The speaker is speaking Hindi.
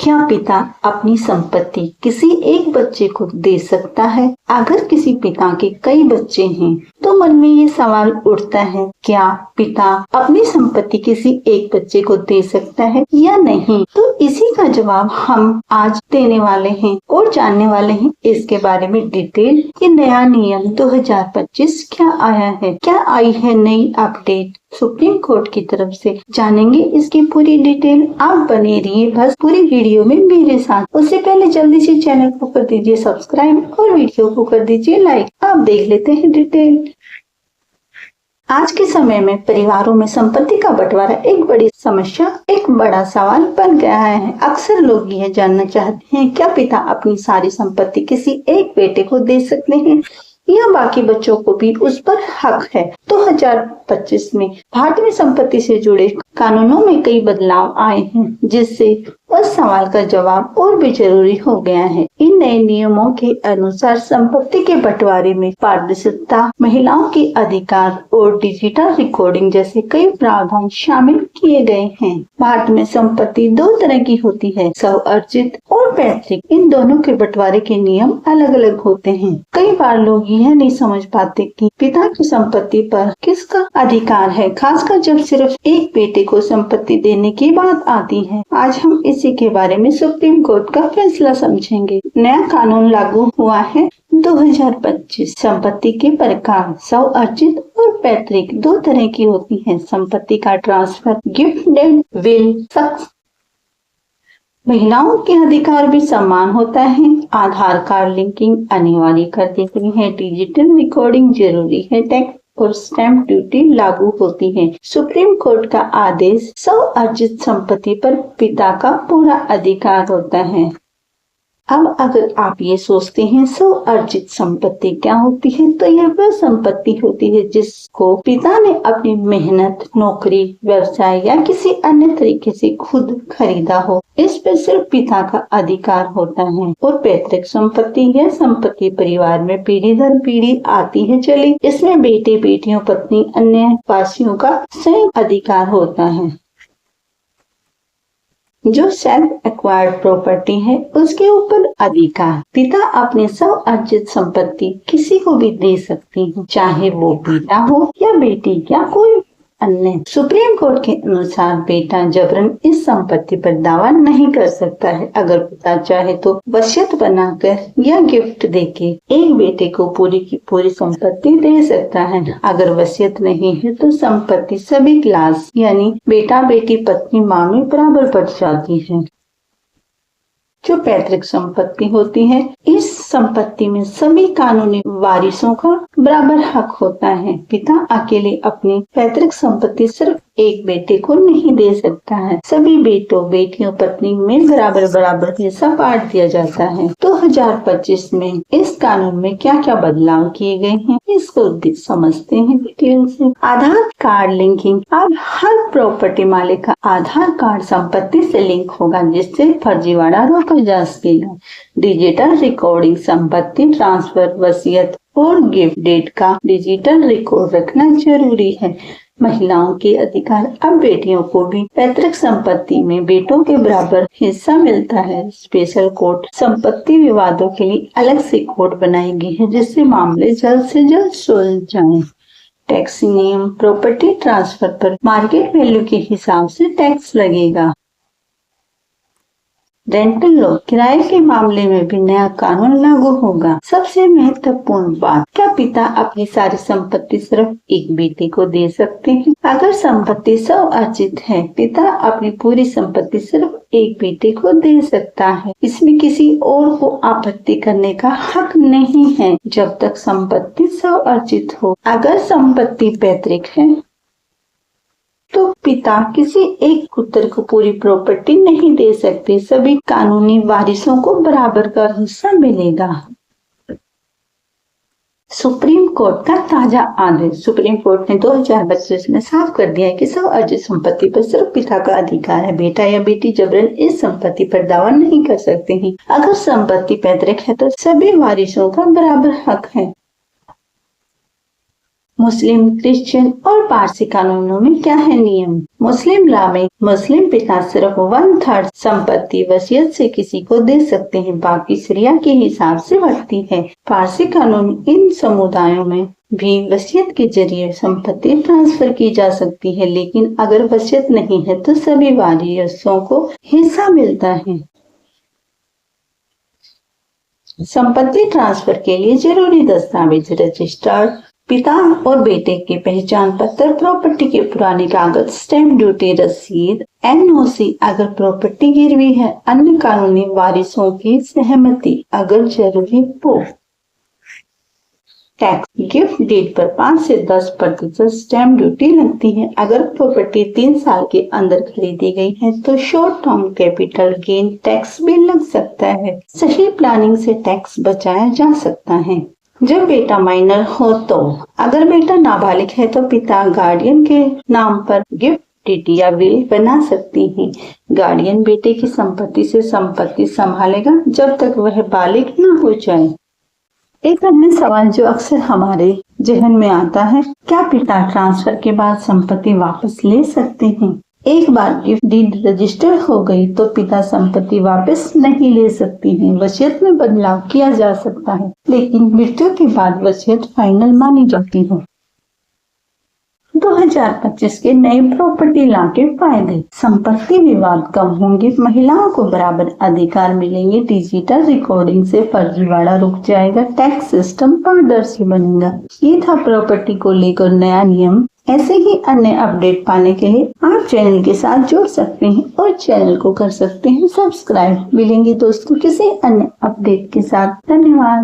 क्या पिता अपनी संपत्ति किसी एक बच्चे को दे सकता है? अगर किसी पिता के कई बच्चे हैं तो मन में ये सवाल उठता है, क्या पिता अपनी संपत्ति किसी एक बच्चे को दे सकता है या नहीं? तो इसी का जवाब हम आज देने वाले हैं और जानने वाले हैं इसके बारे में डिटेल। ये नया नियम 2025 क्या आया है, क्या आई है नई अपडेट सुप्रीम कोर्ट की तरफ से, जानेंगे इसकी पूरी डिटेल। आप बने रहिए बस पूरी वीडियो में मेरे साथ। उससे पहले जल्दी से चैनल को कर दीजिए सब्सक्राइब और वीडियो को कर दीजिए लाइक। आप देख लेते हैं डिटेल। आज के समय में परिवारों में संपत्ति का बंटवारा एक बड़ी समस्या, एक बड़ा सवाल बन गया है। अक्सर लोग यह जानना चाहते हैं, क्या पिता अपनी सारी संपत्ति किसी एक बेटे को दे सकते हैं या बाकी बच्चों को भी उस पर हक है? 2025 में भारत में संपत्ति से जुड़े कानूनों में कई बदलाव आए हैं, जिससे उस सवाल का जवाब और भी जरूरी हो गया है। इन नए नियमों के अनुसार संपत्ति के बंटवारे में पारदर्शिता, महिलाओं के अधिकार और डिजिटल रिकॉर्डिंग जैसे कई प्रावधान शामिल किए गए हैं। भारत में संपत्ति दो तरह की होती है, स्वअर्जित और पैतृक। इन दोनों के बंटवारे के नियम अलग अलग होते हैं। कई बार लोग यह नहीं समझ पाते कि पिता की संपत्ति पर किसका अधिकार है, खासकर जब सिर्फ एक बेटे को संपत्ति देने की बात आती है। आज हम इसी के बारे में सुप्रीम कोर्ट का फैसला समझेंगे। नया कानून लागू हुआ है 2025। संपत्ति के प्रकार स्वअर्जित और पैतृक दो तरह की होती है। संपत्ति का ट्रांसफर, गिफ्ट डेड, विल, सक्स। महिलाओं के अधिकार भी समान होता है। आधार कार्ड लिंकिंग अनिवार्य कर दी गई है। डिजिटल रिकॉर्डिंग जरूरी है। टैक्स और स्टैंप ड्यूटी लागू होती है। सुप्रीम कोर्ट का आदेश, स्वअर्जित संपत्ति पर पिता का पूरा अधिकार होता है। अब अगर आप ये सोचते हैं स्वअर्जित संपत्ति क्या होती है, तो यह वह संपत्ति होती है जिसको पिता ने अपनी मेहनत, नौकरी, व्यवसाय या किसी अन्य तरीके से खुद खरीदा हो। इस पर सिर्फ पिता का अधिकार होता है। और पैतृक संपत्ति, यह संपत्ति परिवार में पीढ़ी दर पीढ़ी आती है चली। इसमें बेटे, बेटियों, पत्नी, अन्य वासियों का संयुक्त अधिकार होता है। जो सेल्फ एक्वायर्ड प्रॉपर्टी है उसके ऊपर अधिकार पिता अपने स्वअर्जित संपत्ति किसी को भी दे सकते हैं, चाहे वो बेटा हो या बेटी या कोई अन्य। सुप्रीम कोर्ट के अनुसार बेटा जबरन इस संपत्ति पर दावा नहीं कर सकता है। अगर पिता चाहे तो वसीयत बनाकर या गिफ्ट देके एक बेटे को पूरी की पूरी संपत्ति दे सकता है। अगर वसीयत नहीं है तो संपत्ति सभी क्लास यानी बेटा, बेटी, पत्नी, मामी बराबर बढ़ जाती है। जो पैतृक संपत्ति होती है, इस संपत्ति में सभी कानूनी वारिसों का बराबर हक होता है। पिता अकेले अपनी पैतृक संपत्ति सिर्फ एक बेटे को नहीं दे सकता है। सभी बेटों, बेटियों, पत्नी में बराबर बराबर हिस्सा बांट दिया जाता है। 2025 में इस कानून में क्या क्या बदलाव किए गए हैं, इसको समझते हैं डिटेल से। आधार कार्ड लिंकिंग। अब हर प्रॉपर्टी मालिक का आधार कार्ड संपत्ति से लिंक होगा, जिससे फर्जीवाड़ा रोका जा सकेगा। Digital recording. संपत्ति ट्रांसफर, वसीयत और गिफ्ट डेट का डिजिटल रिकॉर्ड रखना जरूरी है। महिलाओं के अधिकार। अब बेटियों को भी पैतृक संपत्ति में बेटों के बराबर हिस्सा मिलता है। Special court. संपत्ति विवादों के लिए अलग से कोर्ट बनाई गई है, जिससे मामले जल्द से जल्द सुलझ जाएं। टैक्स नियम। प्रॉपर्टी ट्रांसफर पर मार्केट वैल्यू के हिसाब से टैक्स लगेगा। Rental law. किराए के मामले में भी नया कानून लागू होगा। सबसे महत्वपूर्ण बात, क्या पिता अपनी सारी संपत्ति सिर्फ एक बेटे को दे सकते हैं? अगर संपत्ति स्वअर्जित है, पिता अपनी पूरी संपत्ति सिर्फ एक बेटे को दे सकता है। इसमें किसी और को आपत्ति करने का हक नहीं है जब तक संपत्ति स्वअर्जित हो। अगर संपत्ति पैतृक है तो पिता किसी एक पुत्र को पूरी प्रॉपर्टी नहीं दे सकते। सभी कानूनी वारिसों को बराबर का हिस्सा मिलेगा। सुप्रीम कोर्ट का ताजा आदेश। सुप्रीम कोर्ट ने 2025 में साफ कर दिया है कि स्वअर्जित संपत्ति पर सिर्फ पिता का अधिकार है। बेटा या बेटी जबरन इस संपत्ति पर दावा नहीं कर सकते हैं। अगर संपत्ति पैतृक है तो सभी वारिसों का बराबर हक है। मुस्लिम, क्रिश्चियन और पारसी कानूनों में क्या है नियम? मुस्लिम लॉ में मुस्लिम पिता सिर्फ 1/3 संपत्ति वसीयत से किसी को दे सकते हैं, बाकी शरिया के हिसाब से बढ़ती है। पारसी कानून इन समुदायों में भी वसीयत के जरिए संपत्ति ट्रांसफर की जा सकती है, लेकिन अगर वसीयत नहीं है तो सभी वारिसों को हिस्सा मिलता है। संपत्ति ट्रांसफर के लिए जरूरी दस्तावेज रजिस्टर्ड पिता और बेटे के पहचान पत्र, प्रॉपर्टी के पुराने कागज, स्टैम्प ड्यूटी रसीद, एनओसी अगर प्रॉपर्टी गिरवी है, अन्य कानूनी वारिसों की सहमति अगर जरूरी हो। टैक्स गिफ्ट डीड पर 5 से 10% स्टैम्प ड्यूटी लगती है। अगर प्रॉपर्टी 3 साल के अंदर खरीदी गई है तो short term capital gain tax भी लग सकता है। सही प्लानिंग से टैक्स बचाया जा सकता है। जब बेटा माइनर हो तो अगर बेटा नाबालिग है तो पिता गार्डियन के नाम पर गिफ्ट डीड या विल बना सकती है। गार्डियन बेटे की संपत्ति से संपत्ति संभालेगा जब तक वह बालिग न हो जाए। एक अन्य सवाल जो अक्सर हमारे जहन में आता है, क्या पिता ट्रांसफर के बाद संपत्ति वापस ले सकते हैं? एक बार गिफ्ट डीड रजिस्टर हो गई तो पिता संपत्ति वापस नहीं ले सकते हैं। वसीयत में बदलाव किया जा सकता है, लेकिन मृत्यु के बाद वसीयत फाइनल मानी जाती है। 2025 के नए प्रॉपर्टी लॉ के फायदे। संपत्ति विवाद कम होंगे, महिलाओं को बराबर अधिकार मिलेंगे, डिजिटल रिकॉर्डिंग से फर्जीवाड़ा रुक जाएगा, टैक्स सिस्टम पारदर्शी बनेगा। ये था प्रॉपर्टी को लेकर नया नियम। ऐसे ही अन्य अपडेट पाने के लिए आप चैनल के साथ जुड़ सकते हैं और चैनल को कर सकते हैं सब्सक्राइब। मिलेंगे दोस्तों किसी अन्य अपडेट के साथ। धन्यवाद।